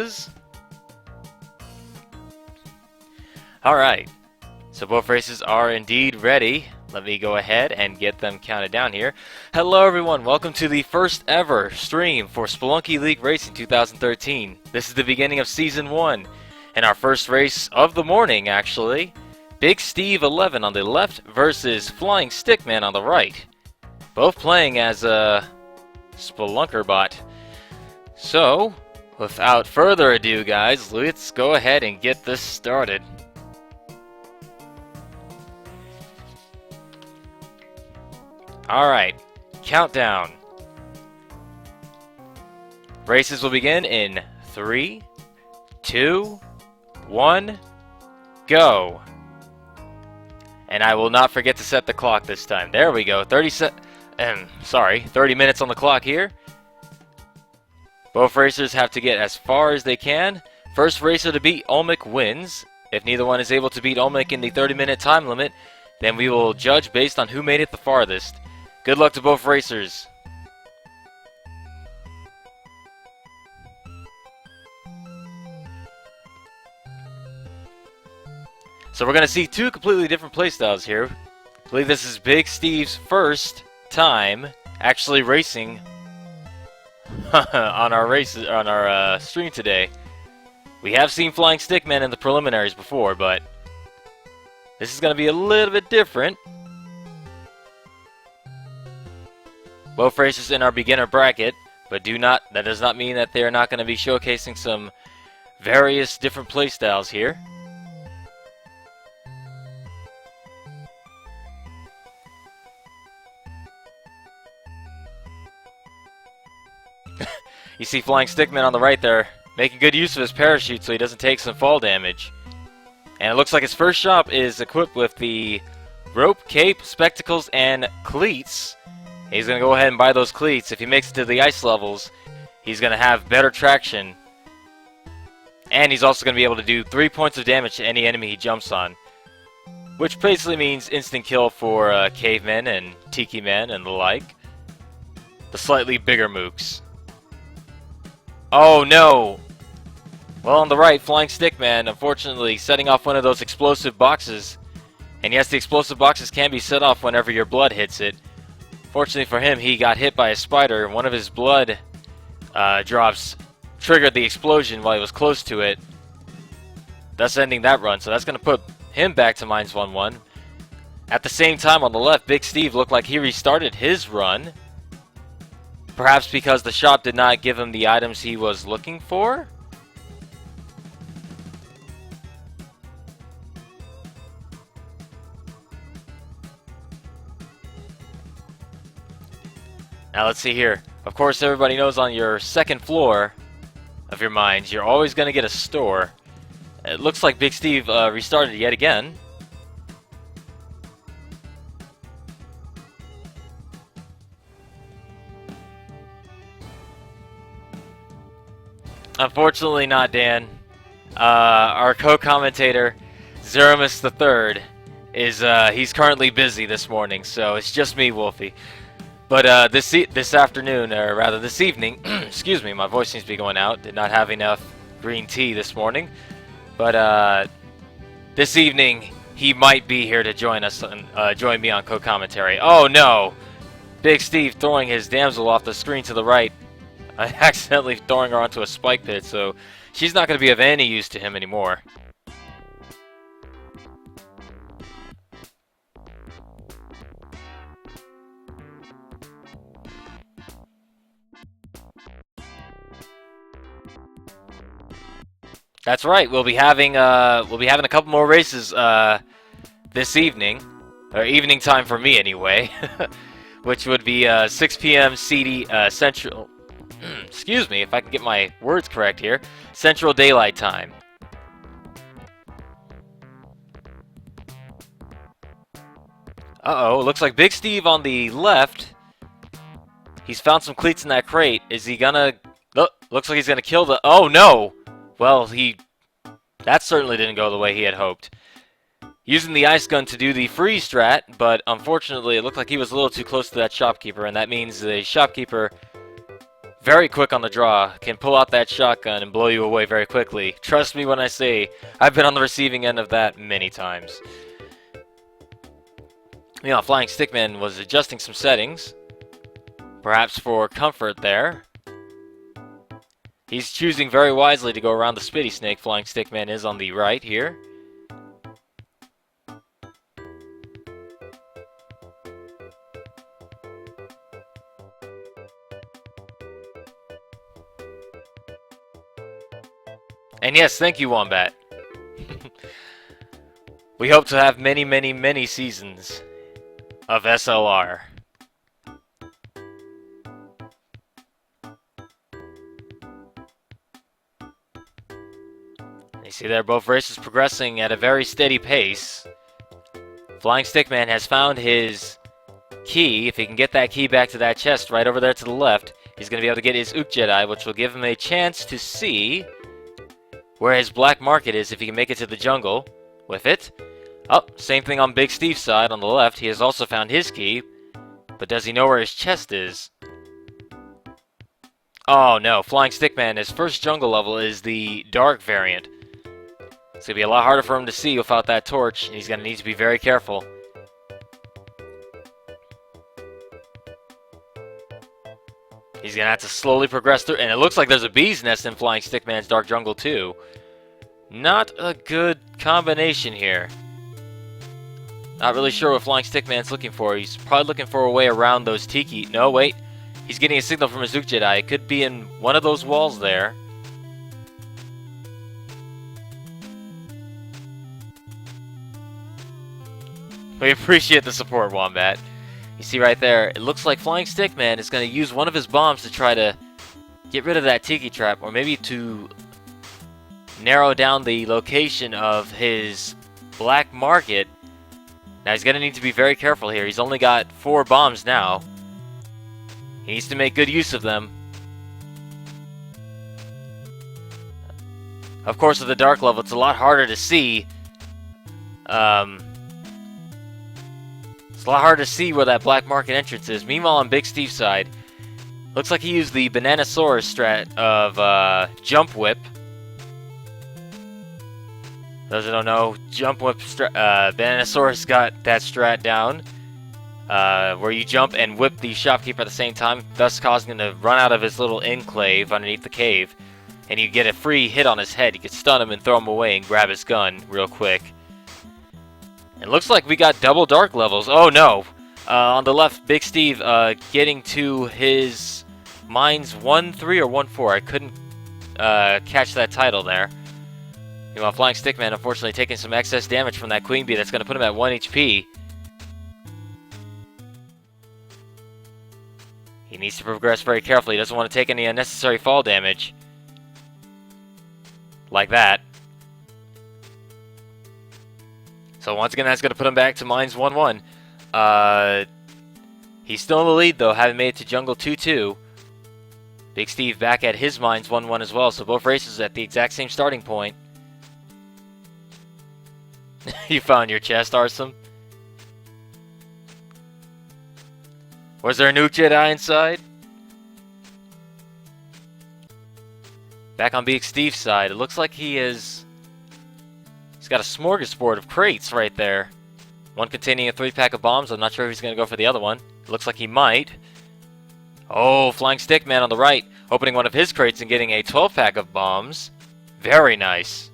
races. Alright, so both races are indeed ready. Let me go ahead and get them counted down here. Hello everyone, welcome to the first ever stream for Spelunky League Racing 2013. This is the beginning of Season 1, and our first race of the morning actually. Bigsteve11 on the left versus Flyinstickman on the right. Both playing as a Spelunker bot. So, without further ado guys, let's go ahead and get this started. Alright, countdown. Races will begin in 3, 2, 1, go. And I will not forget to set the clock this time. There we go, 30 minutes on the clock here. Both racers have to get as far as they can. First racer to beat Olmec wins. If neither one is able to beat Olmec in the 30-minute time limit, then we will judge based on who made it the farthest. Good luck to both racers. So we're going to see two completely different playstyles here. I believe this is Big Steve's first time actually racing on our stream today. We have seen Flyinstickman in the preliminaries before, but this is going to be a little bit different. Both racers in our beginner bracket, but that does not mean that they're not going to be showcasing some various different playstyles here. You see Flyinstickman on the right there, making good use of his parachute so he doesn't take some fall damage. And it looks like his first shop is equipped with the rope, cape, spectacles, and cleats. He's going to go ahead and buy those cleats. If he makes it to the ice levels, he's going to have better traction. And he's also going to be able to do 3 points of damage to any enemy he jumps on. Which basically means instant kill for cavemen and tiki men and the like. The slightly bigger mooks. Oh no! Well, on the right, Flyinstickman, unfortunately, setting off one of those explosive boxes. And yes, the explosive boxes can be set off whenever your blood hits it. Fortunately for him, he got hit by a spider. One of his blood drops triggered the explosion while he was close to it, thus ending that run. So that's going to put him back to -1-1. At the same time, on the left, Big Steve looked like he restarted his run. Perhaps because the shop did not give him the items he was looking for? Now let's see here. Of course, everybody knows on your second floor of your mines, you're always going to get a store. It looks like Big Steve restarted yet again. Unfortunately not, Dan. Our co-commentator, Zeramus III, he's currently busy this morning, so it's just me, Wolfie. But this afternoon, or rather this evening, excuse me, my voice seems to be going out. Did not have enough green tea this morning. But this evening, he might be here to join us and join me on co-commentary. Oh no! Big Steve throwing his damsel off the screen to the right. Accidentally throwing her onto a spike pit, so she's not going to be of any use to him anymore. That's right. We'll be having a couple more races this evening, or evening time for me anyway, which would be 6 p.m. CD Central. Excuse me, if I can get my words correct here. Central Daylight Time. Uh-oh, looks like Big Steve on the left. He's found some cleats in that crate. Is he gonna... looks like he's gonna kill the... Oh, no! Well, that certainly didn't go the way he had hoped. Using the ice gun to do the freeze strat, but unfortunately it looked like he was a little too close to that shopkeeper, and that means the shopkeeper very quick on the draw, can pull out that shotgun and blow you away very quickly. Trust me when I say I've been on the receiving end of that many times. Meanwhile, Flyinstickman was adjusting some settings, perhaps for comfort there. He's choosing very wisely to go around the Spitty Snake. Flyinstickman is on the right here. And yes, thank you, Wombat. We hope to have many, many, many seasons of SLR. You see there, both races progressing at a very steady pace. Flyinstickman has found his key. If he can get that key back to that chest right over there to the left, he's going to be able to get his Ook Jedi, which will give him a chance to see where his black market is if he can make it to the jungle with it. Oh, same thing on Big Steve's side on the left. He has also found his key, but does he know where his chest is? Oh no, Flyinstickman, his first jungle level is the dark variant. It's going to be a lot harder for him to see without that torch, and he's going to need to be very careful. He's going to have to slowly progress through, and it looks like there's a bee's nest in Flyinstickman's dark jungle too. Not a good combination here. Not really sure what Flyinstickman's looking for. He's probably looking for a way around those Tiki. No, wait. He's getting a signal from his Ook Jedi. It could be in one of those walls there. We appreciate the support, Wombat. You see right there, it looks like Flyinstickman is going to use one of his bombs to try to get rid of that Tiki trap, or maybe to narrow down the location of his black market. Now he's going to need to be very careful here. He's only got 4 bombs now. He needs to make good use of them. Of course, with the dark level, it's a lot harder to see. It's a lot harder to see where that black market entrance is. Meanwhile, on Big Steve's side, looks like he used the Bananasaurus strat of Jump Whip. Those who don't know, Jump Whip Bananasaurus got that strat down, where you jump and whip the shopkeeper at the same time, thus causing him to run out of his little enclave underneath the cave, and you get a free hit on his head. You can stun him and throw him away and grab his gun real quick. It looks like we got double dark levels. Oh no! On the left, Big Steve getting to his mines 1-3 or 1-4. I couldn't catch that title there. Meanwhile, Flyinstickman unfortunately taking some excess damage from that Queen Bee. That's going to put him at 1 HP. He needs to progress very carefully. He doesn't want to take any unnecessary fall damage. Like that. So once again, that's going to put him back to mines 1-1. He's still in the lead, though, having made it to jungle 2-2. Big Steve back at his mines 1-1 as well, so both races at the exact same starting point. You found your chest, Arsum? Was there a new Jedi inside? Back on Big Steve's side, it looks like he's got a smorgasbord of crates right there. One containing a 3-pack of bombs. I'm not sure if he's going to go for the other one. It looks like he might. Oh, Flyinstickman on the right, opening one of his crates and getting a 12-pack of bombs. Very nice.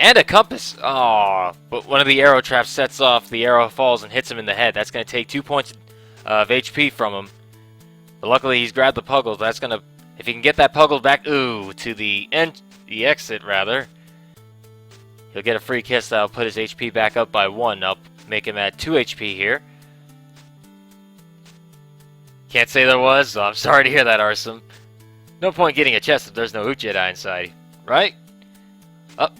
And a compass. Oh, but one of the arrow traps sets off. The arrow falls and hits him in the head. That's going to take 2 points of HP from him. But luckily, he's grabbed the Puggle. That's going to, if he can get that Puggle back, to the exit rather, he'll get a free kiss that'll put his HP back up by 1. I'll make him at 2 HP here. Can't say there was, so I'm sorry to hear that, Arsum. No point getting a chest if there's no Ook Jedi inside, right? Up.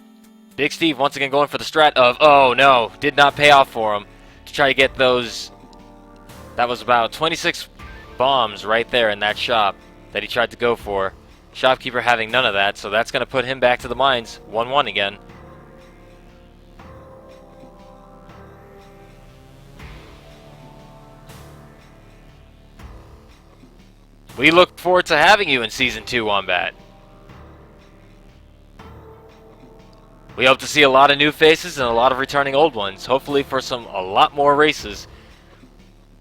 Big Steve once again going for the strat of, oh no, did not pay off for him. To try to get those, that was about 26 bombs right there in that shop that he tried to go for. Shopkeeper having none of that, so that's going to put him back to the mines 1-1 again. We look forward to having you in Season 2, Wombat. We hope to see a lot of new faces and a lot of returning old ones, hopefully for a lot more races.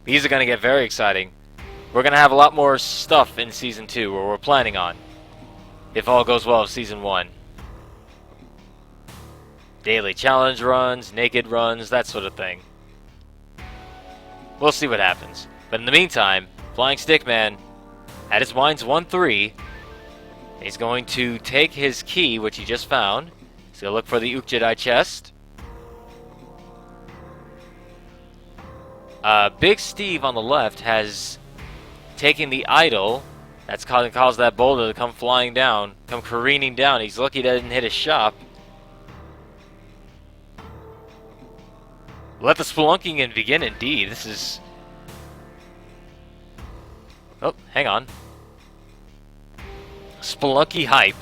These are going to get very exciting. We're going to have a lot more stuff in Season 2, or we're planning on, if all goes well with Season 1. Daily challenge runs, naked runs, that sort of thing. We'll see what happens. But in the meantime, Flyinstickman, at his mines 1-3, he's going to take his key, which he just found. He's going to look for the Ukjidai chest. Big Steve on the left has taken the idol. That's caused that boulder to come flying down, come careening down. He's lucky that it didn't hit his shop. Let the spelunking begin indeed. This is... Oh, hang on. Spelunky hype.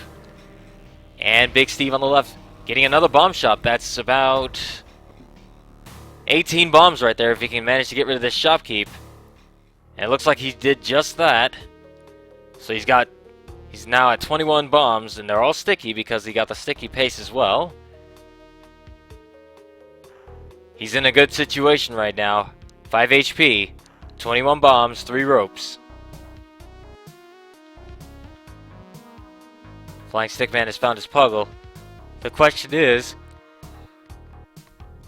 And Big Steve on the left getting another bomb shop. That's about 18 bombs right there if he can manage to get rid of this shopkeep. And it looks like he did just that. So he's now at 21 bombs, and they're all sticky because he got the sticky paste as well. He's in a good situation right now. 5 HP, 21 bombs, 3 ropes. Flyinstickman has found his puggle. The question is,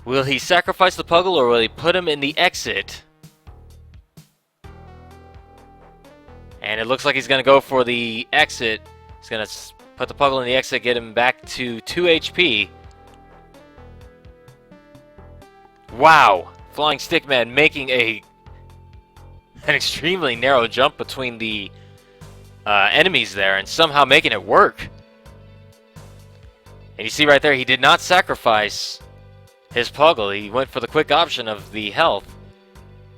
will he sacrifice the puggle or will he put him in the exit? And it looks like he's going to go for the exit. He's going to put the puggle in the exit, get him back to 2 HP. Wow! Flyinstickman making an extremely narrow jump between the enemies there and somehow making it work. And you see right there, he did not sacrifice his puggle. He went for the quick option of the health.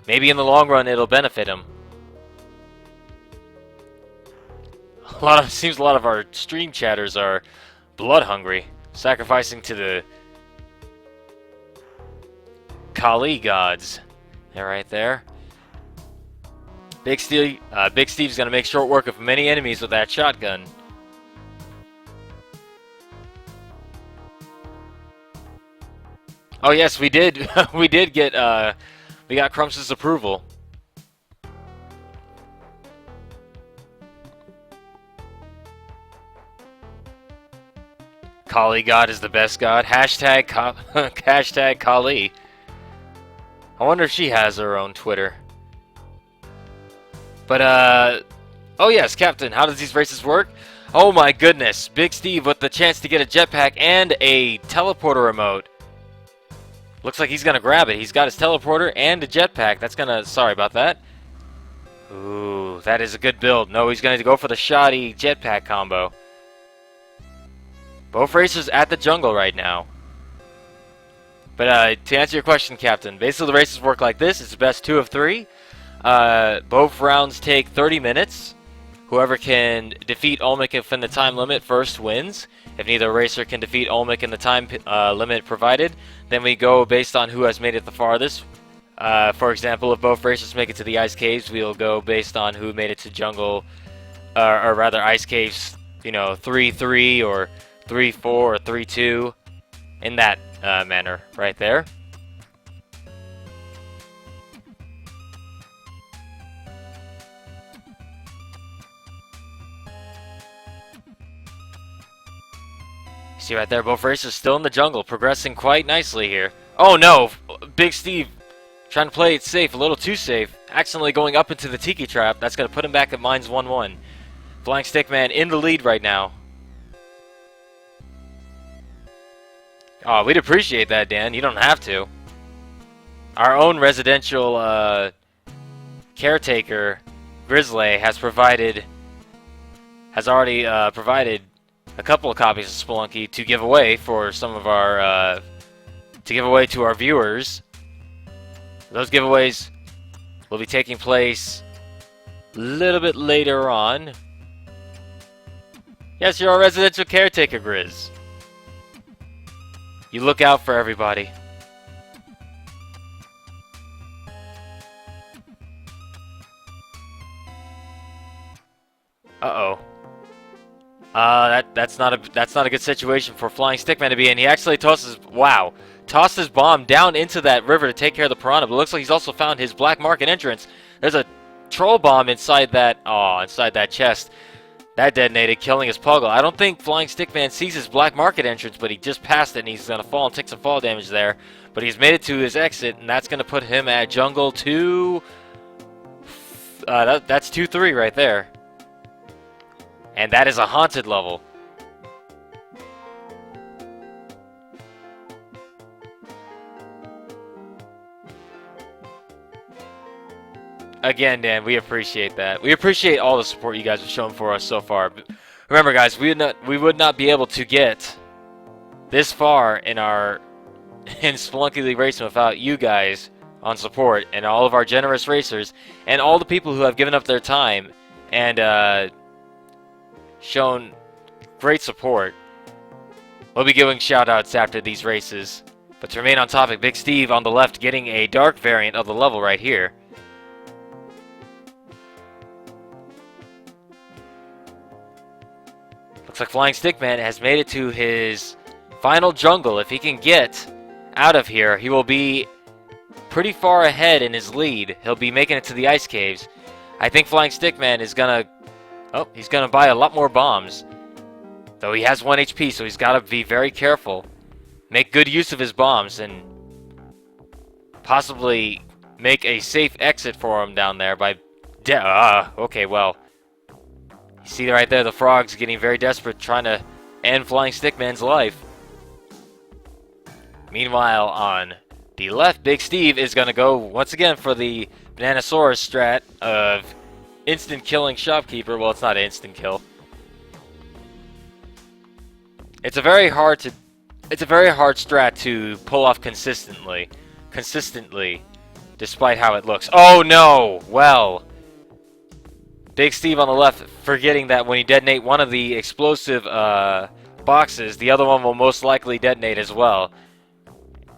Maybe in the long run it'll benefit him. Seems a lot of our stream chatters are blood hungry, sacrificing to the Kali gods. They're right there. Big Steve's gonna make short work of many enemies with that shotgun. Oh yes, we did. We did get. We got Crumps' approval. Kali God is the best god. Hashtag hashtag Kali. I wonder if she has her own Twitter. But, oh yes, Captain, how does these races work? Oh my goodness, Big Steve with the chance to get a jetpack and a teleporter remote. Looks like he's gonna grab it. He's got his teleporter and a jetpack. That's gonna, sorry about that. Ooh, that is a good build. No, he's gonna go for the shoddy jetpack combo. Both racers at the jungle right now. But to answer your question, Captain, basically the races work like this. It's the best 2 of 3. Both rounds take 30 minutes. Whoever can defeat Olmec within the time limit first wins. If neither racer can defeat Olmec in the time limit provided, then we go based on who has made it the farthest. For example, if both racers make it to the ice caves, we'll go based on who made it to jungle, or rather ice caves, you know, 3-3 or 3-4 or 3-2, in that manner right there. See right there, both racers still in the jungle, progressing quite nicely here. Oh no! Big Steve trying to play it safe, a little too safe. Accidentally going up into the Tiki Trap. That's going to put him back at mines 1-1. Flyinstickman in the lead right now. Oh, we'd appreciate that, Dan. You don't have to. Our own residential caretaker, Grizzly, has already provided a couple of copies of Spelunky to give away for some of our to our viewers. Those giveaways will be taking place a little bit later on. Yes, you're our residential caretaker, Grizz. You look out for everybody. That's not a good situation for Flyinstickman to be in. He actually tossed his bomb down into that river to take care of the piranha. But it looks like he's also found his black market entrance. There's a troll bomb inside that chest. That detonated, killing his Puggle. I don't think Flyinstickman sees his black market entrance, but he just passed it, and he's gonna fall and take some fall damage there. But he's made it to his exit, and that's gonna put him at Jungle 2. That's 2-3 right there. And that is a haunted level. Again, Dan, we appreciate that. We appreciate all the support you guys have shown for us so far. But remember, guys, we would not be able to get this far in Spelunky League Racing without you guys on support and all of our generous racers and all the people who have given up their time and shown great support. We'll be giving shout-outs after these races. But to remain on topic, Big Steve on the left getting a dark variant of the level right here. Looks like Flyinstickman has made it to his final jungle. If he can get out of here, he will be pretty far ahead in his lead. He'll be making it to the ice caves. I think Flyinstickman is gonna... Oh, he's gonna buy a lot more bombs. Though he has 1 HP, so he's gotta be very careful. Make good use of his bombs and possibly make a safe exit for him down there by... okay, well... You see right there, the frog's getting very desperate, trying to end Flyinstickman's life. Meanwhile, on the left, Big Steve is going to go once again for the Bananasaurus strat of instant killing Shopkeeper. Well, it's not an instant kill. It's a very hard strat to pull off consistently, despite how it looks. Oh no! Well, Big Steve on the left, forgetting that when you detonate one of the explosive boxes, the other one will most likely detonate as well.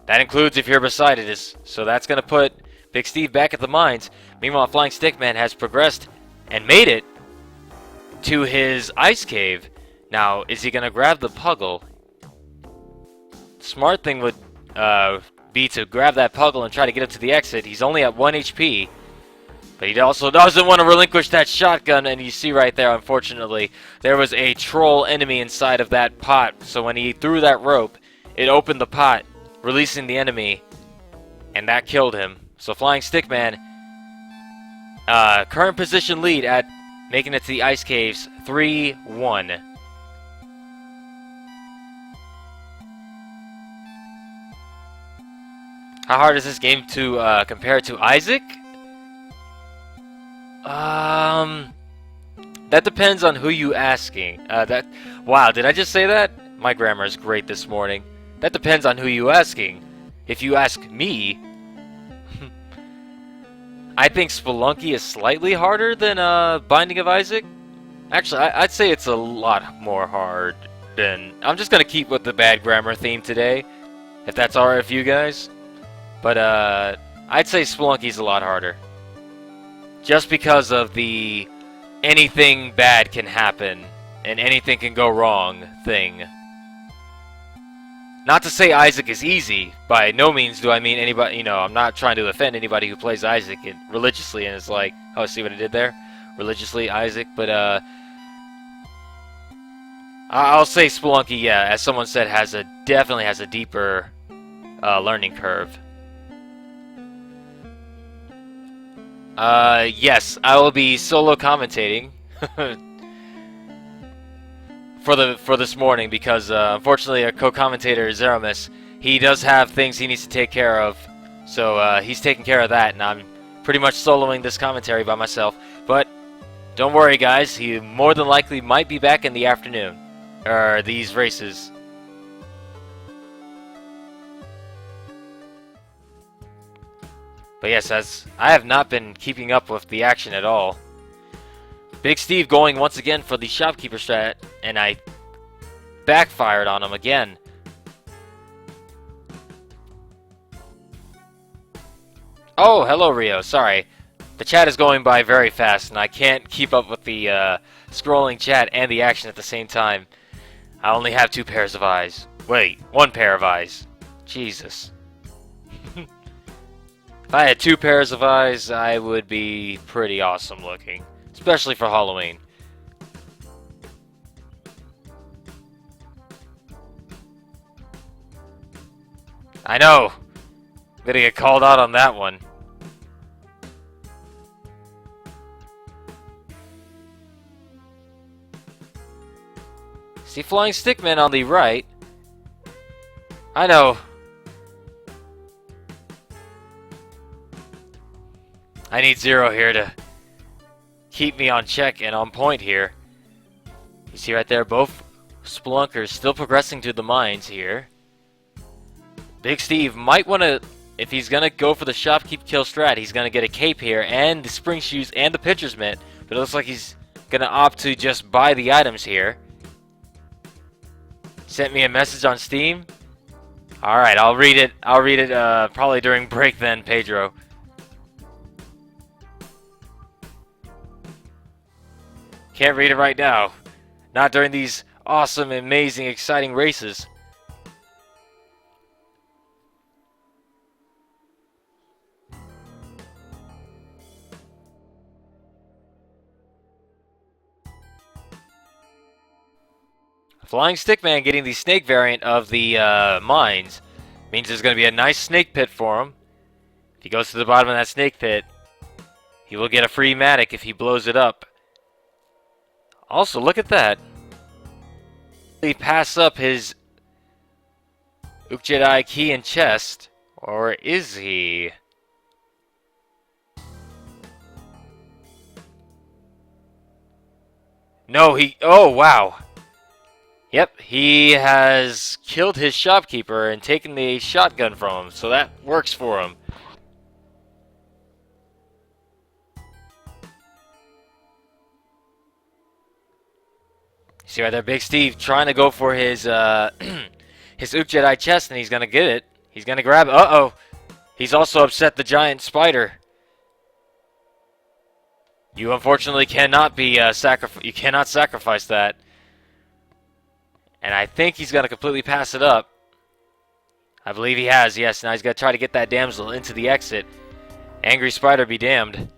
That includes if you're beside it. So that's going to put Big Steve back at the mines. Meanwhile, Flyinstickman has progressed and made it to his ice cave. Now, is he going to grab the Puggle? Smart thing would be to grab that Puggle and try to get up to the exit. He's only at 1 HP. But he also doesn't want to relinquish that shotgun, and you see right there, unfortunately, there was a troll enemy inside of that pot. So when he threw that rope, it opened the pot, releasing the enemy, and that killed him. So Flyinstickman, current position lead at making it to the ice caves, 3-1. How hard is this game to compare to Isaac? That depends on who you asking. Wow, did I just say that? My grammar is great this morning. That depends on who you asking. If you ask me, I think Spelunky is slightly harder than Binding of Isaac. Actually, I'd say it's a lot more hard than... I'm just gonna keep with the bad grammar theme today, if that's alright with you guys. But I'd say Spelunky's a lot harder. Just because of the anything bad can happen and anything can go wrong thing. Not to say Isaac is easy. By no means do I mean anybody, you know, I'm not trying to offend anybody who plays Isaac religiously and is like, oh, see what I did there? Religiously Isaac, but I'll say Spelunky, yeah, as someone said, definitely has a deeper learning curve. Yes, I will be solo commentating for this morning because unfortunately our co-commentator Zeramis, he does have things he needs to take care of, so he's taking care of that, and I'm pretty much soloing this commentary by myself. But don't worry, guys, he more than likely might be back in the afternoon, or these races. But yes, as I have not been keeping up with the action at all. Big Steve going once again for the Shopkeeper strat, and I backfired on him again. Oh, hello Rio, sorry. The chat is going by very fast, and I can't keep up with the scrolling chat and the action at the same time. I only have 2 pairs of eyes. Wait, 1 pair of eyes. Jesus. If I had 2 pairs of eyes, I would be pretty awesome looking. Especially for Halloween. I know! I'm gonna get called out on that one. See Flyinstickman on the right. I know. I need Zero here to keep me on check and on point here. You see right there, both Spelunkers still progressing to the mines here. Big Steve might want to, if he's going to go for the shopkeep kill strat, he's going to get a cape here and the spring shoes and the pitcher's mitt. But it looks like he's going to opt to just buy the items here. Sent me a message on Steam. Alright, I'll read it. I'll read it probably during break then, Pedro. Can't read it right now. Not during these awesome, amazing, exciting races. Flyinstickman getting the snake variant of the mines means there's going to be a nice snake pit for him. If he goes to the bottom of that snake pit, he will get a free matic if he blows it up. Also, look at that. He pass up his Jedi key and chest, or is he? No, he... Oh, wow. Yep, he has killed his shopkeeper and taken the shotgun from him, so that works for him. See right there, Big Steve trying to go for his his Jedi chest, and he's gonna get it. He's gonna grab it. Uh-oh. He's also upset the giant spider. You unfortunately cannot be you cannot sacrifice that. And I think he's gonna completely pass it up. I believe he has, yes. Now he's gonna try to get that damsel into the exit. Angry spider be damned.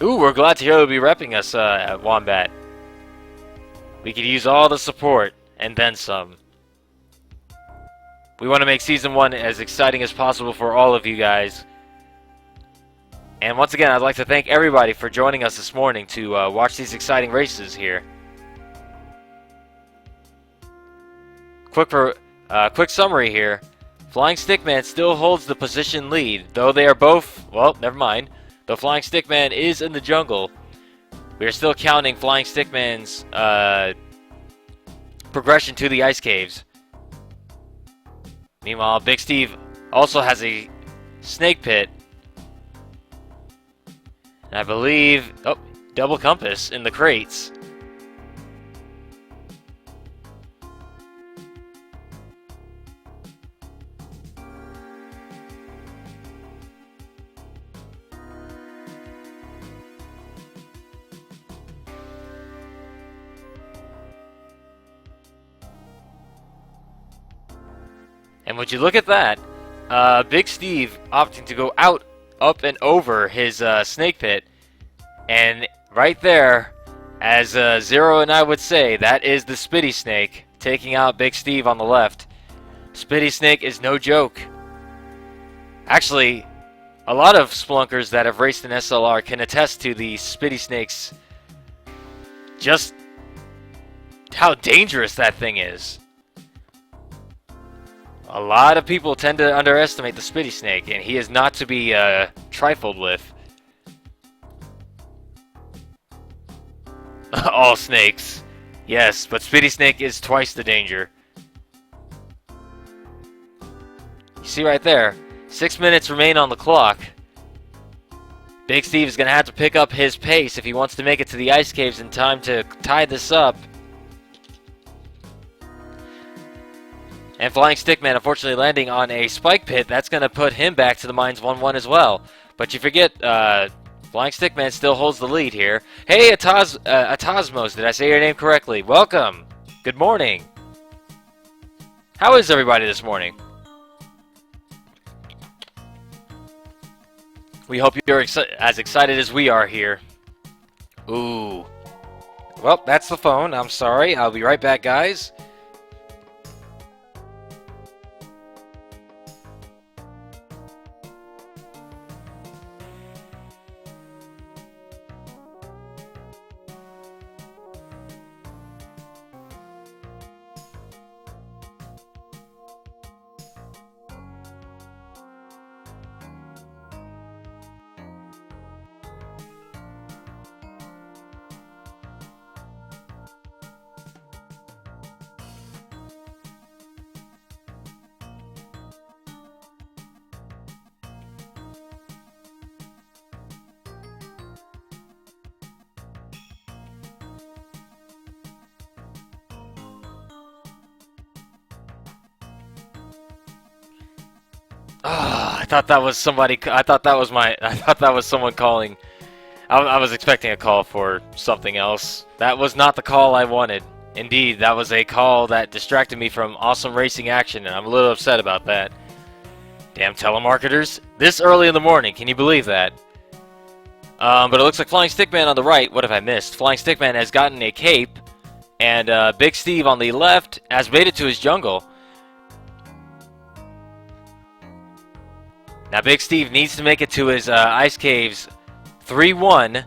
Ooh, we're glad to hear he'll be repping us at Wombat. We could use all the support, and then some. We want to make Season 1 as exciting as possible for all of you guys. And once again, I'd like to thank everybody for joining us this morning to watch these exciting races here. Quick summary here. Flyinstickman still holds the position lead, though they are both... Well, never mind. Though Flyinstickman is in the jungle, we are still counting Flyinstickman's progression to the ice caves. Meanwhile, Big Steve also has a snake pit. And I believe... Oh, double compass in the crates. And would you look at that, Big Steve opting to go out, up and over his snake pit, and right there, as Zero and I would say, that is the Spitty Snake taking out Big Steve on the left. Spitty Snake is no joke. Actually, a lot of Spelunkers that have raced in SLR can attest to the Spitty Snake's just how dangerous that thing is. A lot of people tend to underestimate the Spitty Snake, and he is not to be trifled with. All snakes. Yes, but Spitty Snake is twice the danger. You see right there, 6 minutes remain on the clock. Big Steve is going to have to pick up his pace if he wants to make it to the ice caves in time to tie this up. And Flyinstickman, unfortunately, landing on a spike pit. That's going to put him back to the mines 1-1 as well. But you forget, Flying Stickman still holds the lead here. Hey, Atasmos, did I say your name correctly? Welcome. Good morning. How is everybody this morning? We hope you're as excited as we are here. Ooh. Well, that's the phone. I'm sorry. I'll be right back, guys. I thought that was somebody. I thought that was someone calling. I was expecting a call for something else. That was not the call I wanted. Indeed, that was a call that distracted me from awesome racing action, and I'm a little upset about that. Damn telemarketers. This early in the morning, can you believe that? But it looks like Flying Stickman on the right. What have I missed? Flying Stickman has gotten a cape, and Big Steve on the left has made it to his jungle. Now, Big Steve needs to make it to his ice caves 3-1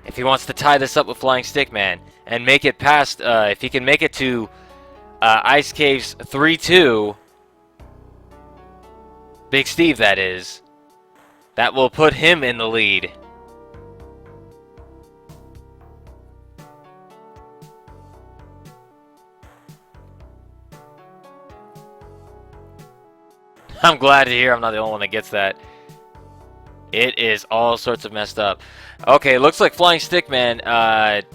if he wants to tie this up with Flying Stickman and make it past, if he can make it to ice caves 3-2, Big Steve, that is, that will put him in the lead. I'm glad to hear I'm not the only one that gets that. It is all sorts of messed up. Okay, looks like Flying Stickman,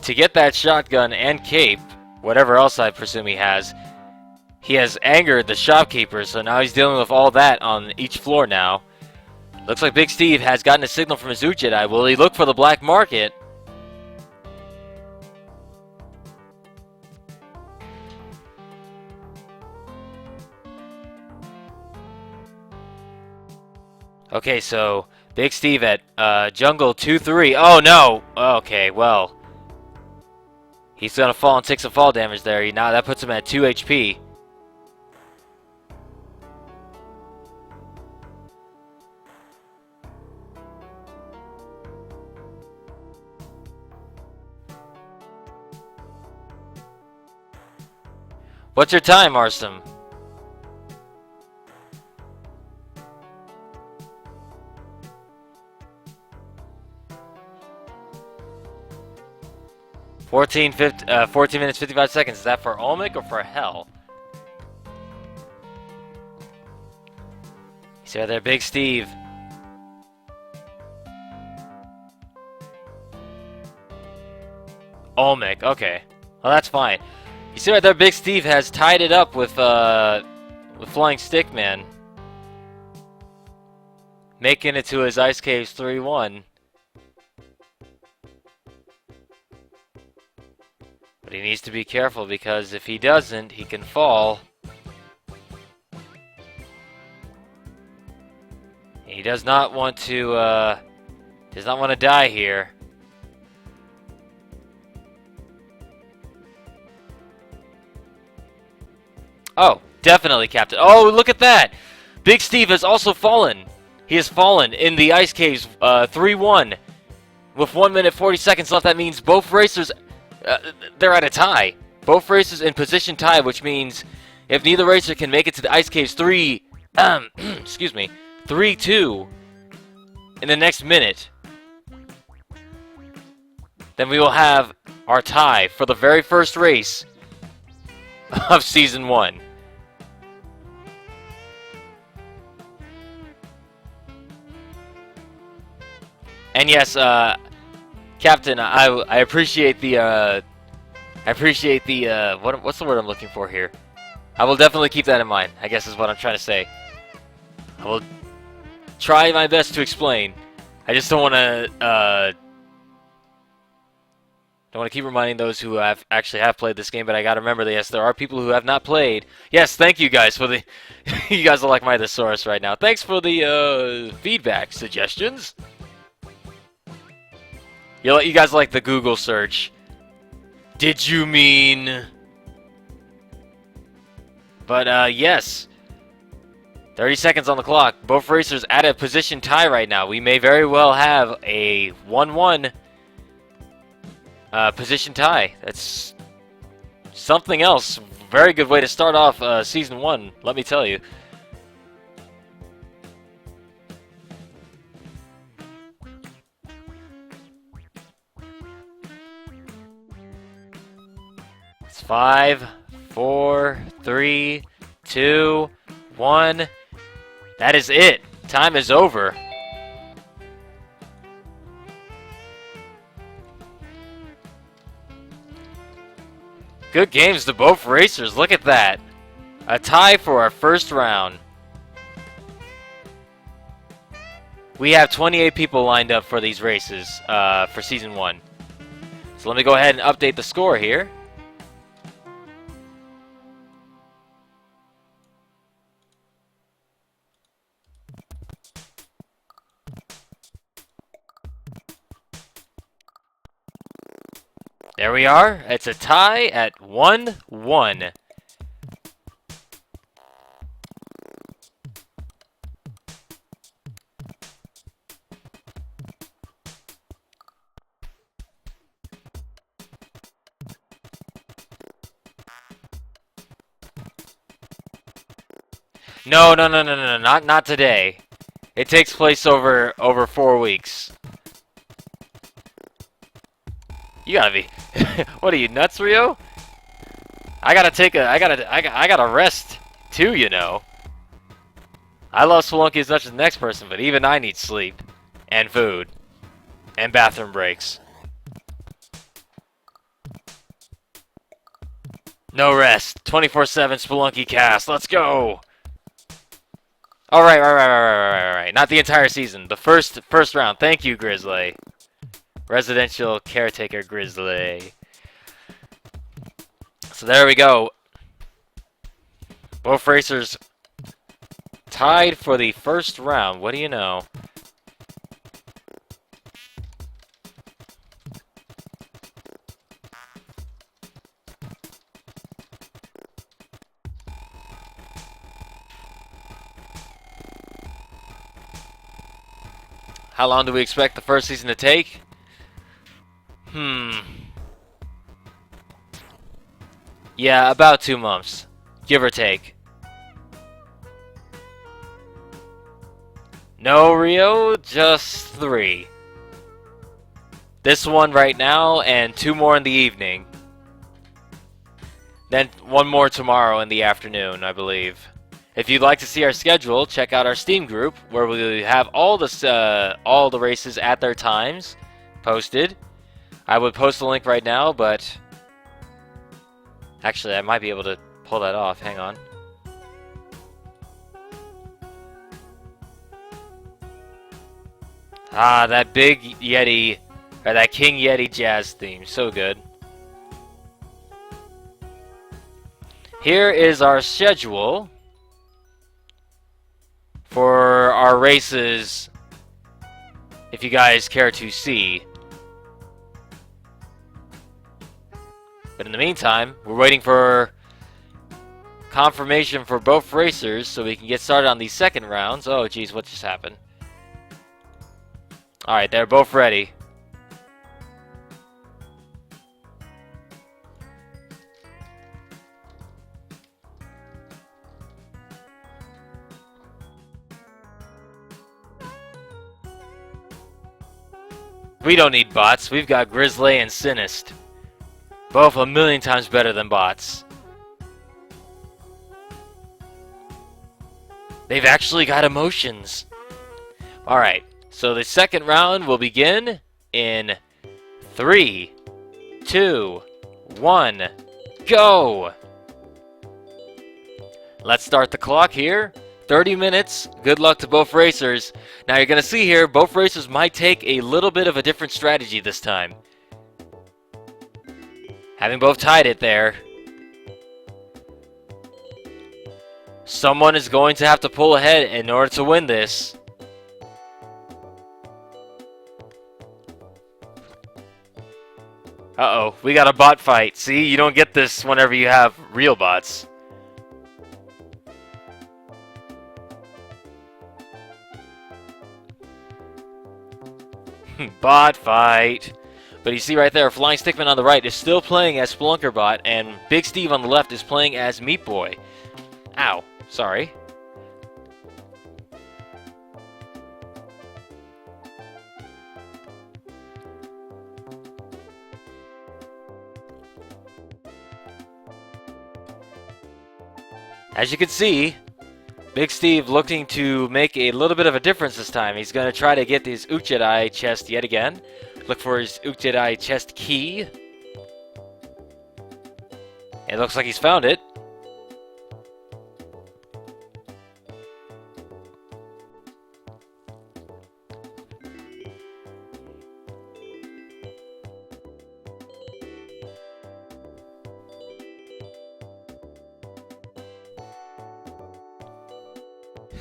to get that shotgun and cape, whatever else I presume he has angered the shopkeepers, so now he's dealing with all that on each floor now. Looks like Big Steve has gotten a signal from his Jedi. Will he look for the black market? Okay, so Big Steve at Jungle 2-3. Oh no! Okay, well, he's gonna fall and take some fall damage there. Now that puts him at 2 HP. What's your time, Arsum? Fourteen minutes, 55 seconds. Is that for Olmec or for Hell? See right there, Big Steve. Olmec, okay. Well, that's fine. You see right there, Big Steve has tied it up with Flying Stickman, making it to his Ice Caves 3-1. But he needs to be careful, because if he doesn't, he can fall. He does not want to die here. Oh, definitely, Captain. Oh, look at that! Big Steve has also fallen. He has fallen in the Ice Caves 3-1. With 1 minute 40 seconds left, that means both racers, they're at a tie. Both racers in position tie, which means if neither racer can make it to the Ice Caves 3-2 in the next minute, then we will have our tie for the very first race of Season 1. And yes, Captain, I appreciate the what's the word I'm looking for here? I will definitely keep that in mind, I guess is what I'm trying to say. I will try my best to explain. I just don't want to keep reminding those who actually have played this game, but I gotta remember that yes, there are people who have not played. Yes, thank you guys for the. You guys are like my thesaurus right now. Thanks for the feedback suggestions. You guys like the Google search. Did you mean? But yes. 30 seconds on the clock. Both racers at a position tie right now. We may very well have a 1-1 position tie. That's something else. Very good way to start off Season 1, let me tell you. It's 5, 4, 3, 2, 1. That is it. Time is over. Good games to both racers. Look at that. A tie for our first round. We have 28 people lined up for these races for Season 1. So let me go ahead and update the score here. There we are. It's a tie at 1-1. No, not today. It takes place over 4 weeks. You gotta be. What are you, nuts, Rio? I gotta rest too, you know. I love Spelunky as much as the next person, but even I need sleep and food and bathroom breaks. No rest. 24/7 Spelunky cast. Let's go. All right. Not the entire season. The first round. Thank you, Grizzly. Residential caretaker Grizzly. So there we go. Both racers tied for the first round. What do you know? How long do we expect the first season to take? Yeah, about 2 months. Give or take. No, Rio, just 3. This one right now, and 2 more in the evening. Then 1 more tomorrow in the afternoon, I believe. If you'd like to see our schedule, check out our Steam group, where we have all the races at their times posted. I would post the link right now, but actually I might be able to pull that off. Hang on. Ah, that big Yeti, or that King Yeti jazz theme, so good. Here is our schedule for our races, if you guys care to see. But in the meantime, we're waiting for confirmation for both racers so we can get started on these second rounds. Oh, geez, what just happened? Alright, they're both ready. We don't need bots. We've got Grizzly and Sinist. Both a million times better than bots. They've actually got emotions. Alright, so the second round will begin in 3, 2, 1, go! Let's start the clock here. 30 minutes. Good luck to both racers. Now you're going to see here, both racers might take a little bit of a different strategy this time. Having both tied it there. Someone is going to have to pull ahead in order to win this. Uh-oh, we got a bot fight. See, you don't get this whenever you have real bots. Bot fight. But you see right there, Flyinstickman on the right is still playing as Spelunkerbot, and Big Steve on the left is playing as Meat Boy. Ow, sorry. As you can see, Big Steve looking to make a little bit of a difference this time. He's going to try to get his Jedi chest yet again. Look for his Jedi chest key. It looks like he's found it.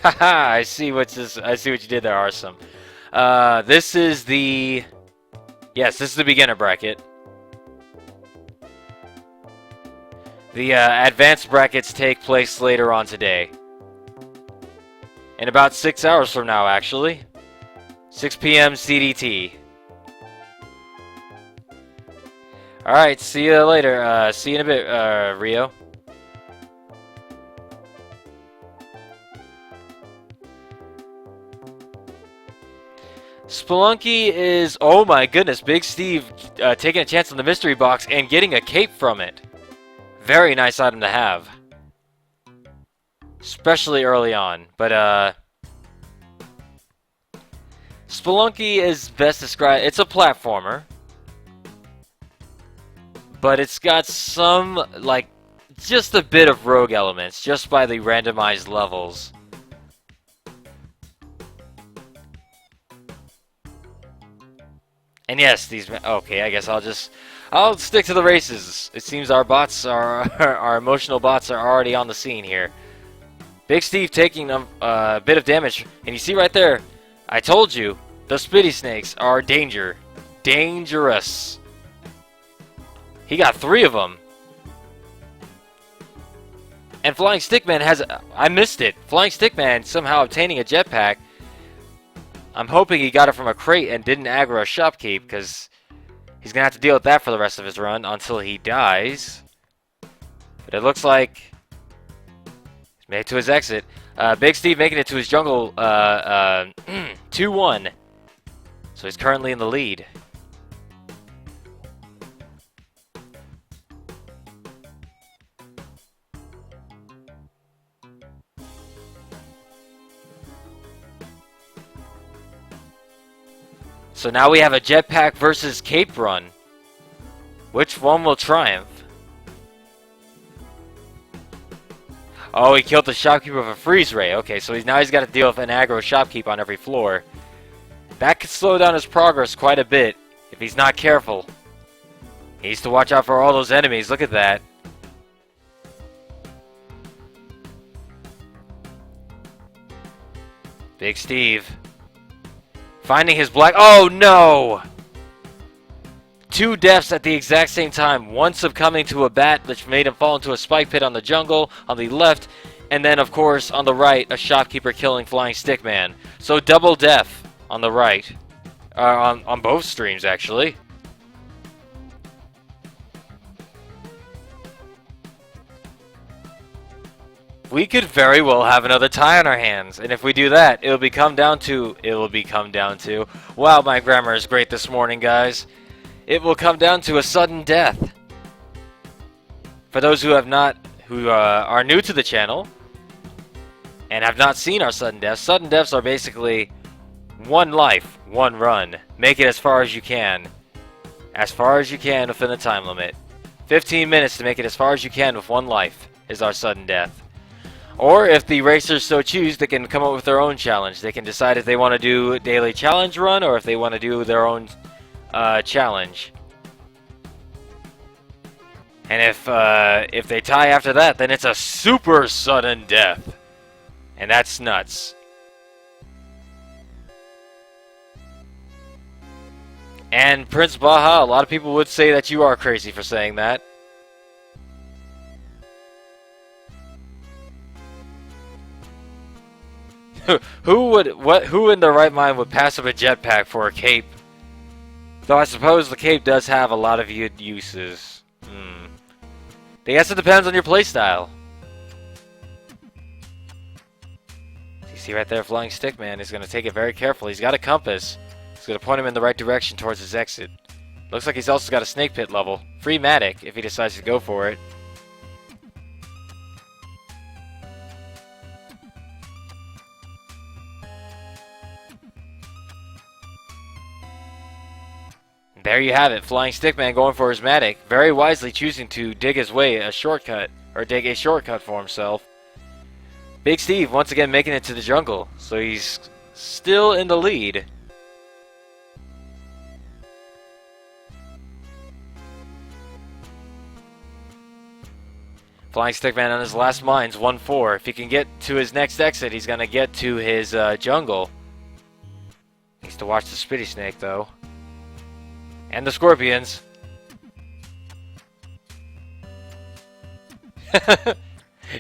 Haha, I see what you did there, Arsum. This is the... Yes, this is the beginner bracket. The advanced brackets take place later on today. In about 6 hours from now, actually. 6 p.m. CDT. Alright, see you later. See you in a bit, Rio. Spelunky is, oh my goodness, Big Steve taking a chance on the mystery box and getting a cape from it. Very nice item to have. Especially early on. But, Spelunky is best described, it's a platformer. But it's got some, like, just a bit of rogue elements, just by the randomized levels. And yes, these... Okay, I guess I'll stick to the races. It seems our bots are... our emotional bots are already on the scene here. Big Steve taking a bit of damage. And you see right there, I told you, the Spitty Snakes are dangerous. He got 3 of them. And Flyinstickman has... I missed it. Flyinstickman somehow obtaining a jetpack. I'm hoping he got it from a crate and didn't aggro a shopkeep, because he's going to have to deal with that for the rest of his run until he dies. But it looks like he's made it to his exit. Big Steve making it to his jungle 2-1. So he's currently in the lead. So now we have a jetpack versus cape run. Which one will triumph? Oh, he killed the shopkeeper with a freeze ray. Okay, so now he's got to deal with an aggro shopkeep on every floor. That could slow down his progress quite a bit if he's not careful. He needs to watch out for all those enemies. Look at that. Big Steve. Finding his black... Oh, no! 2 deaths at the exact same time. One succumbing to a bat, which made him fall into a spike pit on the jungle, on the left. And then, of course, on the right, a shopkeeper killing Flyinstickman. So, double death on the right. On both streams, actually. We could very well have another tie on our hands, and if we do that, it will become down to, wow, my grammar is great this morning, guys. It will come down to a sudden death. For those who are new to the channel, and have not seen our sudden deaths are basically 1 life, 1 run. Make it as far as you can. As far as you can within the time limit. 15 minutes to make it as far as you can with 1 life is our sudden death. Or if the racers so choose, they can come up with their own challenge. They can decide if they want to do a daily challenge run or if they want to do their own challenge. And if they tie after that, then it's a super sudden death. And that's nuts. And Prince Baja, a lot of people would say that you are crazy for saying that. Who in their right mind would pass up a jetpack for a cape? Though I suppose the cape does have a lot of uses. I guess it depends on your playstyle. You see right there, Flyinstickman is going to take it very carefully. He's got a compass. It's going to point him in the right direction towards his exit. Looks like he's also got a snake pit level. Free Matic if he decides to go for it. There you have it, Flyinstickman going for his Matic, very wisely choosing to dig his way a shortcut for himself. Big Steve once again making it to the jungle, so he's still in the lead. Flyinstickman on his last mine's 1-4. If he can get to his next exit, he's going to get to his jungle. Needs to watch the Spitty Snake, though. And the Scorpions.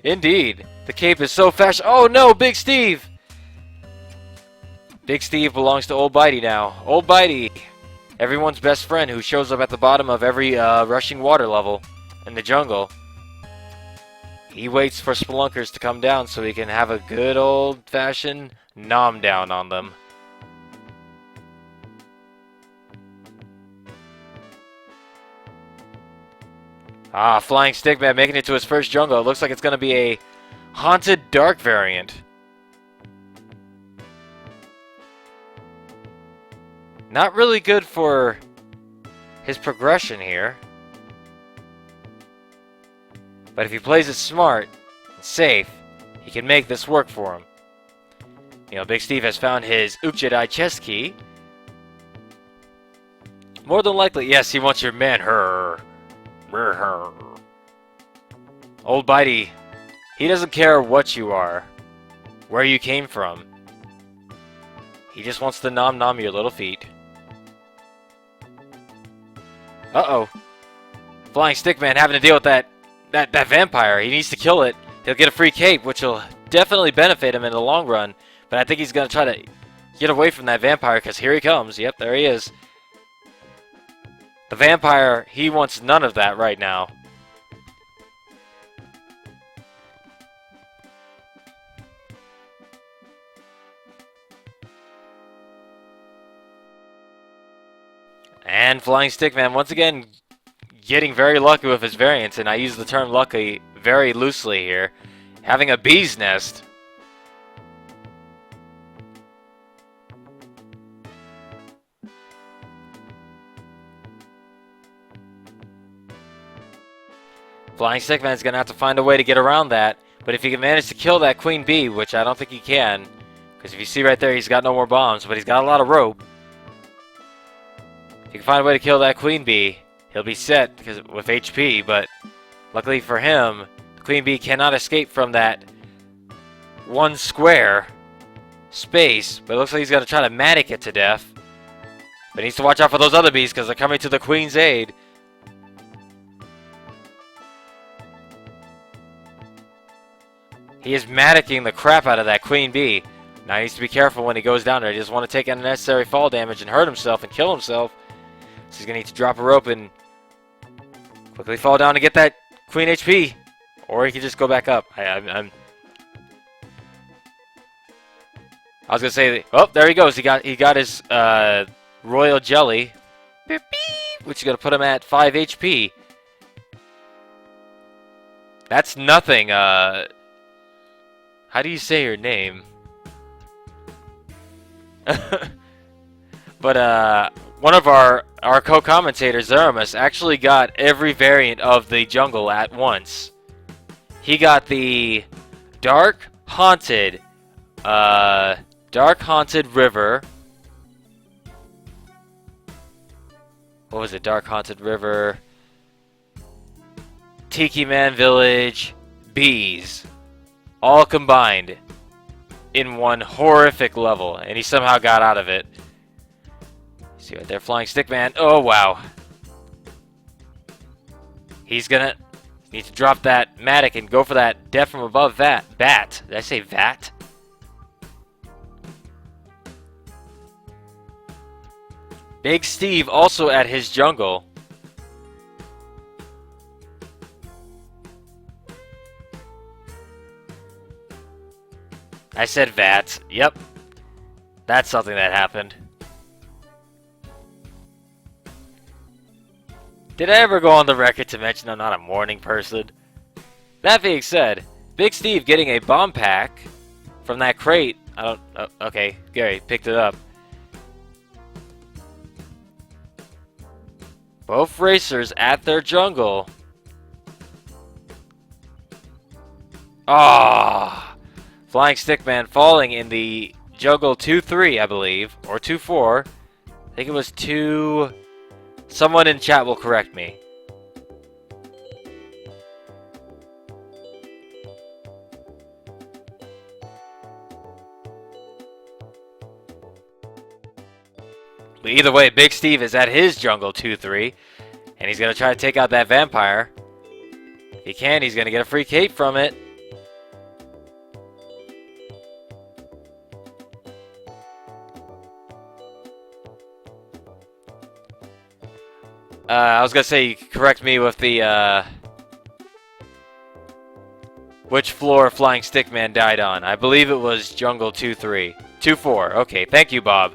Indeed. The cape is so fast. Oh no, Big Steve! Big Steve belongs to Old Bitey now. Old Bitey, everyone's best friend who shows up at the bottom of every rushing water level in the jungle. He waits for spelunkers to come down so he can have a good old-fashioned nom down on them. Flyinstickman making it to his first jungle. It looks like it's going to be a Haunted Dark variant. Not really good for his progression here. But if he plays it smart and safe, he can make this work for him. You know, Big Steve has found his Oop Jedi chest key. More than likely, yes, he wants your man, her. Old Bitey, he doesn't care what you are, where you came from. He just wants to nom your little feet. Uh-oh. Flyinstickman having to deal with that vampire. He needs to kill it. He'll get a free cape, which will definitely benefit him in the long run. But I think he's going to try to get away from that vampire, because here he comes. Yep, there he is. The vampire, he wants none of that right now. And Flyinstickman, once again, getting very lucky with his variants, and I use the term lucky very loosely here. Having a bee's nest. Flyinstickman's going to have to find a way to get around that, but if he can manage to kill that Queen Bee, which I don't think he can, because if you see right there, he's got no more bombs, but he's got a lot of rope. If you can find a way to kill that Queen Bee, he'll be set because with HP, but luckily for him, the Queen Bee cannot escape from that one square space, but it looks like he's going to try to Matic it to death. But he needs to watch out for those other bees because they're coming to the Queen's aid. He is Maticking the crap out of that Queen Bee. Now he needs to be careful when he goes down there. He doesn't want to take unnecessary fall damage and hurt himself and kill himself. So he's going to need to drop a rope and quickly fall down to get that Queen HP. Or he can just go back up. I was going to say, oh, there he goes. He got his Royal Jelly, which is going to put him at 5 HP. That's nothing. How do you say your name? But one of our co-commentators, Zeramus, actually got every variant of the jungle at once. He got the Dark Haunted. Dark Haunted River. What was it? Dark Haunted River. Tiki Man Village. Bees. All combined in one horrific level. And he somehow got out of it. See right there, Flyinstickman. Oh, wow. He's gonna need to drop that Matic and go for that death from above bat. Did I say vat? Big Steve also at his jungle. I said vat. Yep. That's something that happened. Did I ever go on the record to mention I'm not a morning person? That being said, Big Steve getting a bomb pack from that crate. Okay, Gary picked it up. Both racers at their jungle. Ah, Flyinstickman falling in the jungle 2-3, I believe, or 2-4. I think it was 2. Someone in chat will correct me. But either way, Big Steve is at his jungle 2-3, and he's going to try to take out that vampire. If he can, he's going to get a free cape from it. I was going to say, correct me with the, which floor Flyinstickman died on. I believe it was jungle 2-3. 2-4. Okay, thank you, Bob.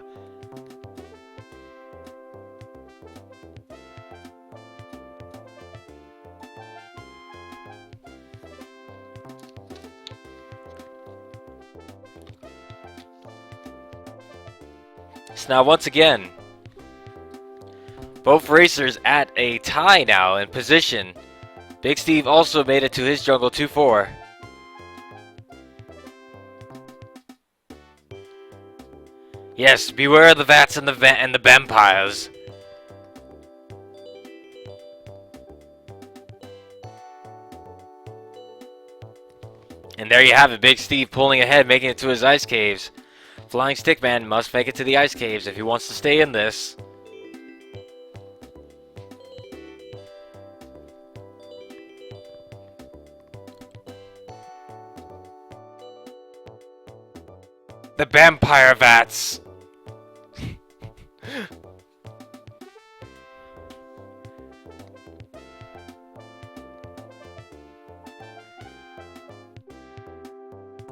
So now, once again, both racers at a tie now in position. Big Steve also made it to his jungle 2-4. Yes, beware the vats and the vampires. And there you have it, Big Steve pulling ahead, making it to his ice caves. Flyinstickman must make it to the ice caves if he wants to stay in this. The vampire vats.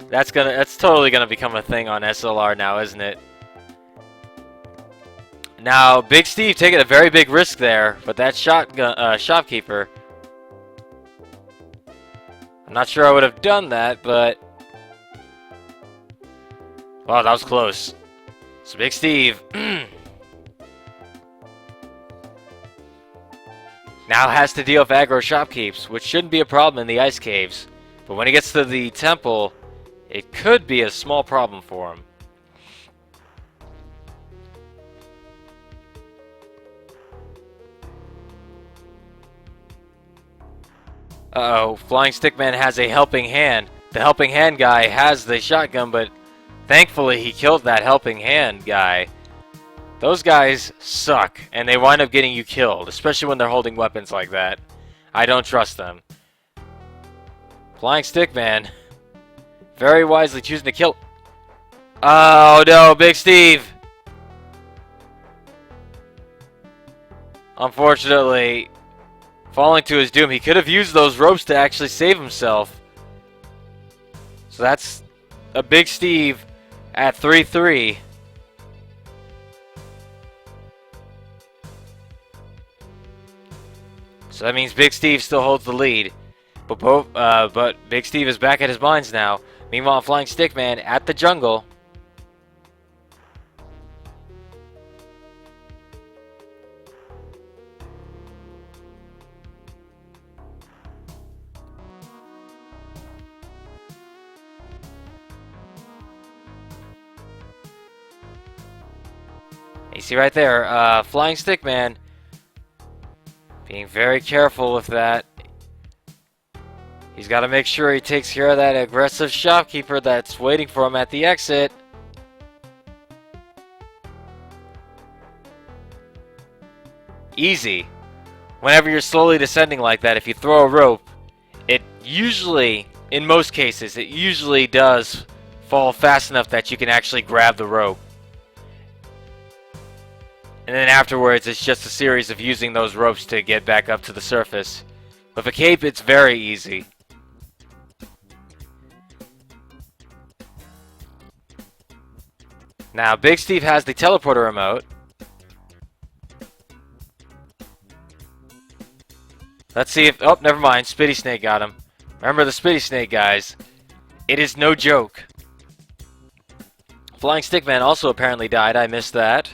That's totally gonna become a thing on SLR now, isn't it? Now, Big Steve taking a very big risk there, but that shopkeeper. I'm not sure I would have done that, but wow, that was close. So Big Steve now has to deal with aggro shopkeeps, which shouldn't be a problem in the ice caves. But when he gets to the temple, it could be a small problem for him. Uh-oh, Flyinstickman has a helping hand. The helping hand guy has the shotgun, but thankfully he killed that helping hand guy. Those guys suck, and they wind up getting you killed, especially when they're holding weapons like that. I don't trust them. Flyinstickman very wisely choosing to kill. Oh no, Big Steve! Unfortunately, falling to his doom. He could have used those ropes to actually save himself. So that's a Big Steve at 3-3. So that means Big Steve still holds the lead. But Big Steve is back at his mines now. Meanwhile, Flyinstickman at the jungle. You see right there, Flyinstickman being very careful with that. He's got to make sure he takes care of that aggressive shopkeeper that's waiting for him at the exit. Easy. Whenever you're slowly descending like that, if you throw a rope, it usually, in most cases, it usually does fall fast enough that you can actually grab the rope. And then afterwards, it's just a series of using those ropes to get back up to the surface. With a cape, it's very easy. Now, Big Steve has the teleporter remote. Let's see if... Oh, never mind. Spitty Snake got him. Remember the Spitty Snake, guys. It is no joke. Flyinstickman also apparently died. I missed that.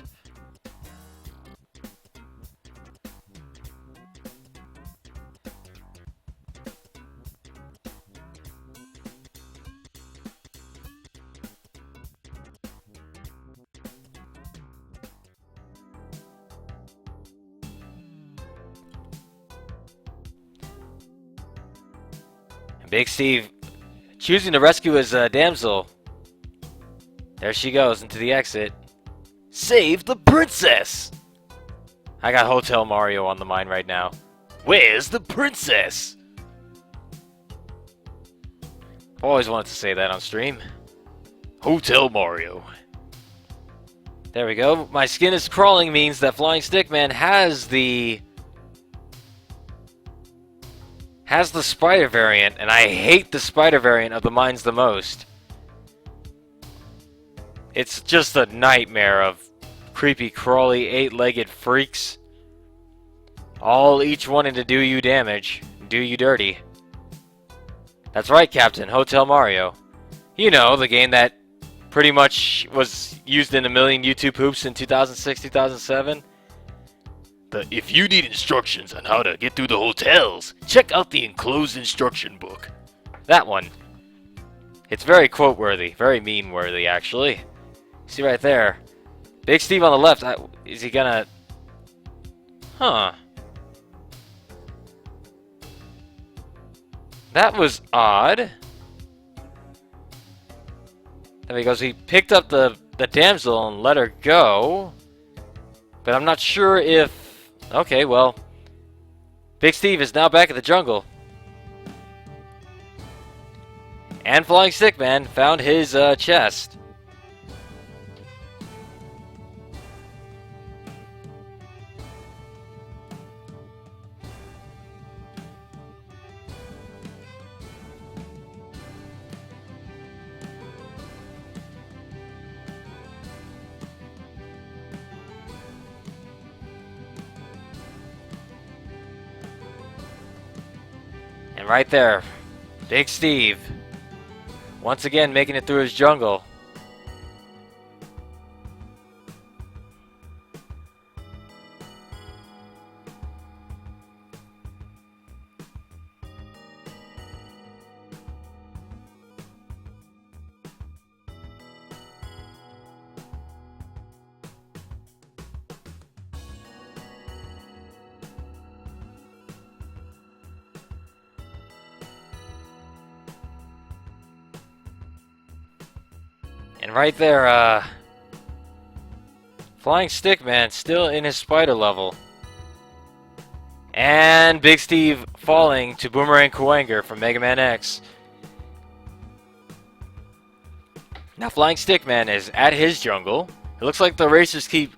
Big Steve choosing to rescue his damsel. There she goes into the exit. Save the princess! I got Hotel Mario on the mind right now. Where's the princess? Always wanted to say that on stream. Hotel Mario. There we go. My skin is crawling means that Flyinstickman has the spider variant, and I hate the spider variant of the mines the most. It's just a nightmare of creepy, crawly, eight-legged freaks. All each wanting to do you damage, do you dirty. That's right, Captain, Hotel Mario. You know, the game that pretty much was used in a million YouTube hoops in 2006, 2007. If you need instructions on how to get through the hotels, check out the enclosed instruction book. That one. It's very quote-worthy, very meme-worthy, actually. See right there. Big Steve on the left. Is he gonna... Huh. That was odd. There he goes. He picked up the damsel and let her go. But I'm not sure if... Okay, well, Big Steve is now back in the jungle. And Flyinstickman found his chest. And right there, Big Steve, once again making it through his jungle. And right there, Flyinstickman still in his spider level. And Big Steve falling to Boomerang Kuwanger from Mega Man X. Now Flyinstickman is at his jungle. It looks like the racers keep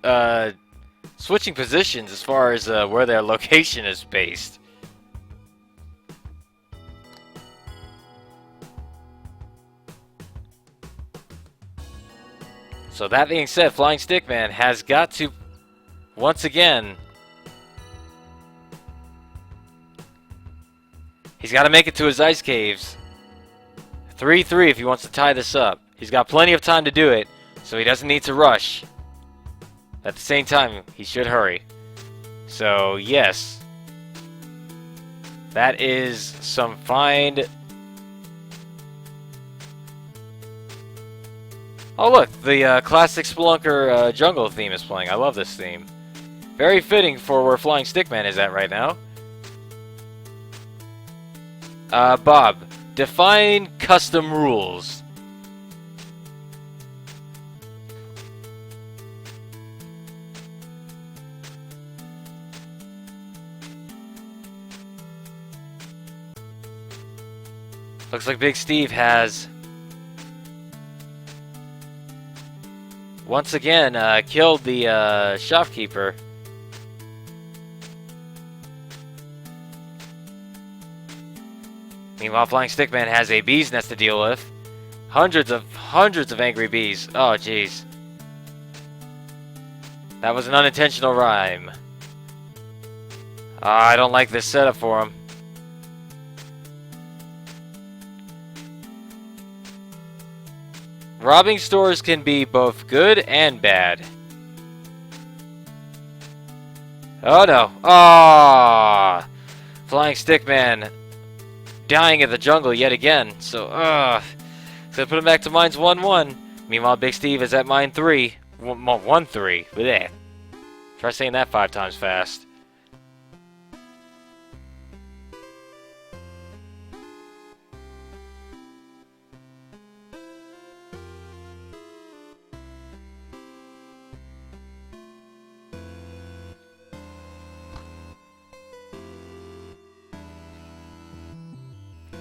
switching positions as far as where their location is based. So that being said, Flyinstickman has got to, once again, he's got to make it to his ice caves. 3-3 if he wants to tie this up. He's got plenty of time to do it, so he doesn't need to rush. At the same time, he should hurry. So, yes. That is some fine... Oh look, the classic Spelunker jungle theme is playing. I love this theme. Very fitting for where Flyinstickman is at right now. Bob, define custom rules. Looks like Big Steve has once again killed the shopkeeper. Meanwhile, Flyinstickman has a bee's nest to deal with. Hundreds of angry bees. Oh, jeez. That was an unintentional rhyme. I don't like this setup for him. Robbing stores can be both good and bad. Oh no. Ah! Flyinstickman dying in the jungle yet again. So, gonna put him back to mines 1-1. Meanwhile, Big Steve is at mine 3. 1-3. Blech. Try saying that 5 times fast.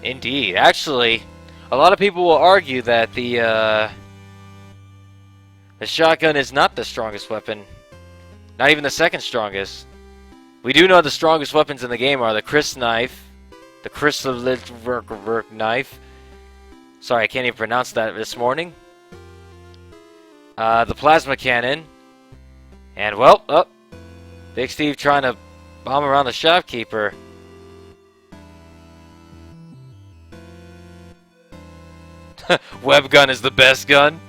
Indeed. Actually, a lot of people will argue that the shotgun is not the strongest weapon. Not even the second strongest. We do know the strongest weapons in the game are the Chris knife, the Chris knife. Sorry, I can't even pronounce that this morning. The plasma cannon. And, well, Big Steve trying to bomb around the shopkeeper. Web gun is the best gun.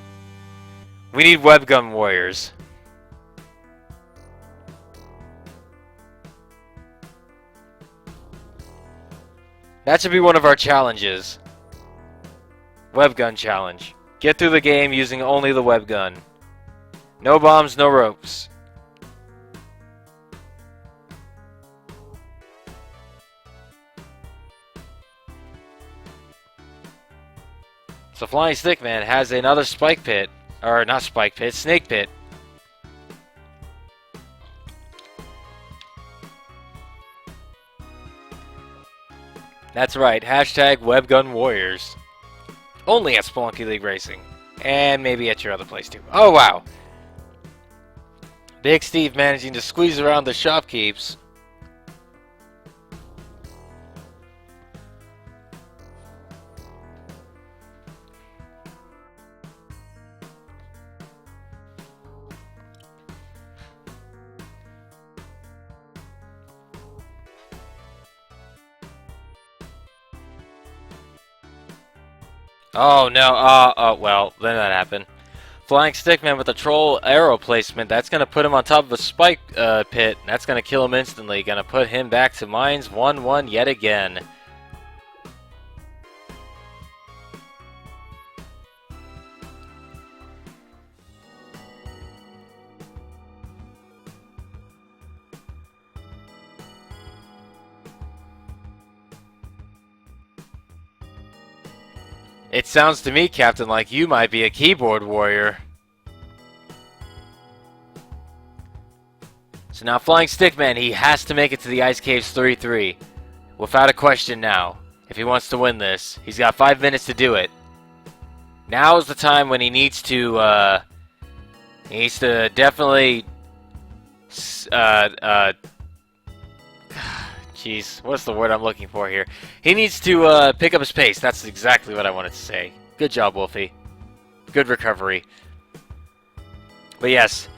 We need web gun warriors. That should be one of our challenges. Web gun challenge. Get through the game using only the web gun. No bombs, no ropes. So Flyinstickman has another spike pit. Or not spike pit, snake pit. That's right, hashtag webgun warriors. Only at Spelunky League Racing. And maybe at your other place too. Oh wow. Big Steve managing to squeeze around the shopkeeps. Oh no, well, then that happened. Flyinstickman with a troll arrow placement, that's going to put him on top of a spike pit. That's going to kill him instantly. Going to put him back to mines 1-1 yet again. It sounds to me, Captain, like you might be a keyboard warrior. So now Flyinstickman, he has to make it to the Ice Caves 3-3. Without a question now. If he wants to win this. He's got 5 minutes to do it. Now is the time when he needs to definitely jeez, what's the word I'm looking for here? He needs to pick up his pace. That's exactly what I wanted to say. Good job, Wolfie. Good recovery. But yes,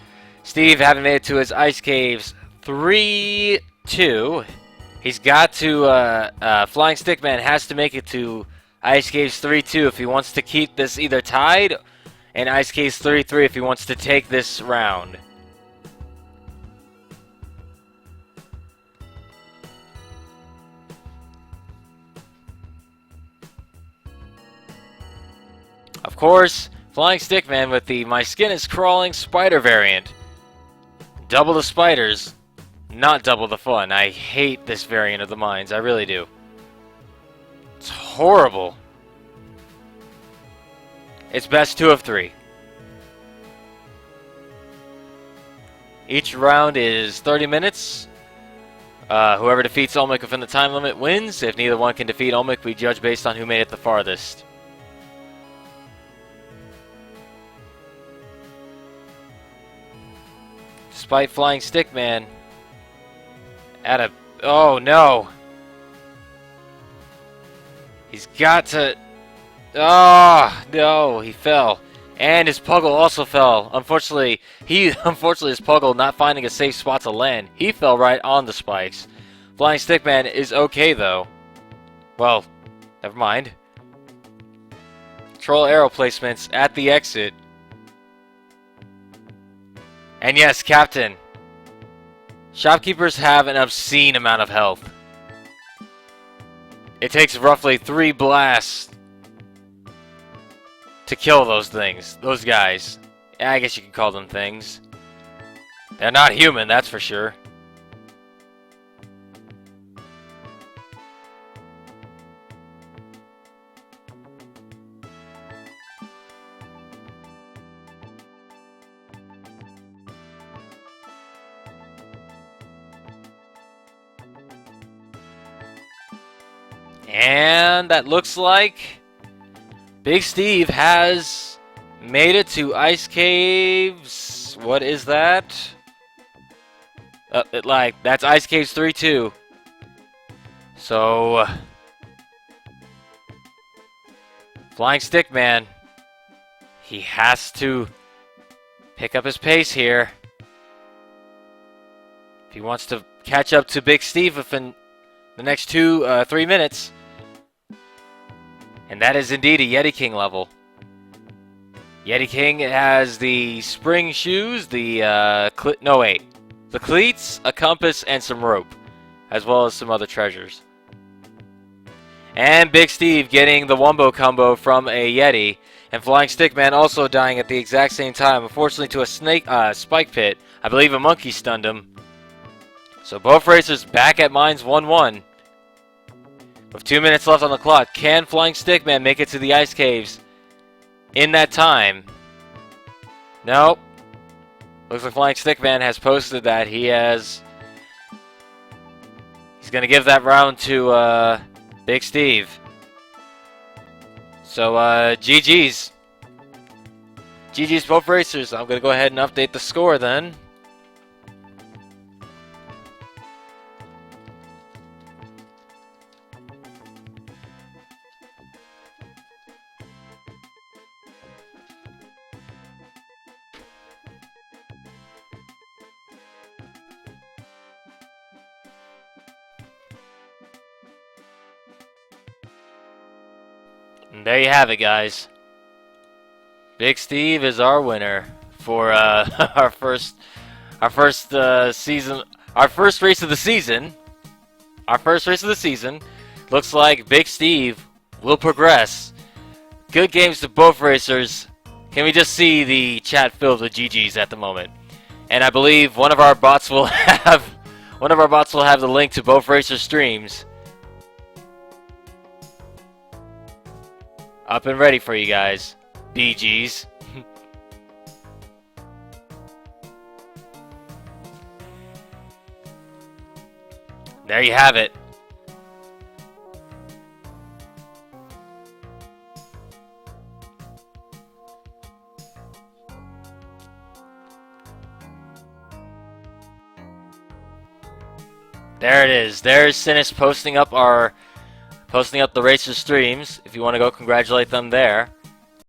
Steve having made it to his Ice Caves 3-2. He's got to, Flyinstickman has to make it to Ice Caves 3-2 if he wants to keep this either tied, and Ice Caves 3-3 if he wants to take this round. Of course, Flyinstickman with the My Skin is Crawling Spider variant. Double the spiders, not double the fun. I hate this variant of the mines, I really do. It's horrible. It's best 2 of 3. Each round is 30 minutes. Whoever defeats Olmec within the time limit wins. If neither one can defeat Olmec, we judge based on who made it the farthest. Despite Flyinstickman at a... Oh, no. He's got to... Oh, no, he fell. And his Puggle also fell. Unfortunately, his Puggle not finding a safe spot to land. He fell right on the spikes. Flyinstickman is okay, though. Well, never mind. Troll arrow placements at the exit. And yes, Captain. Shopkeepers have an obscene amount of health. It takes roughly 3 blasts to kill those things. Those guys. Yeah, I guess you could call them things. They're not human, that's for sure. And that looks like Big Steve has made it to Ice Caves. What is that? That's Ice Caves 3-2. So, Flyinstickman, he has to pick up his pace here if he wants to catch up to Big Steve within the next 3 minutes. And that is indeed a Yeti King level. Yeti King has the spring shoes, the cleats, a compass, and some rope, as well as some other treasures. And Big Steve getting the Wumbo combo from a Yeti, and Flyinstickman also dying at the exact same time, unfortunately to a spike pit. I believe a monkey stunned him. So both racers back at mines 1-1. With 2 minutes left on the clock, can Flyinstickman make it to the Ice Caves in that time? Nope. Looks like Flyinstickman has posted that he's going to give that round to Big Steve. So GG's. GG's both racers. I'm going to go ahead and update the score then. And there you have it, guys. Big Steve is our winner for our first race of the season. Looks like Big Steve will progress. Good games to both racers. Can we just see the chat filled with GGs at the moment? And I believe one of our bots will have the link to both racers' streams up and ready for you guys. BGs. There you have it. There it is. There's Sinis posting up the racers' streams. If you want to go congratulate them there.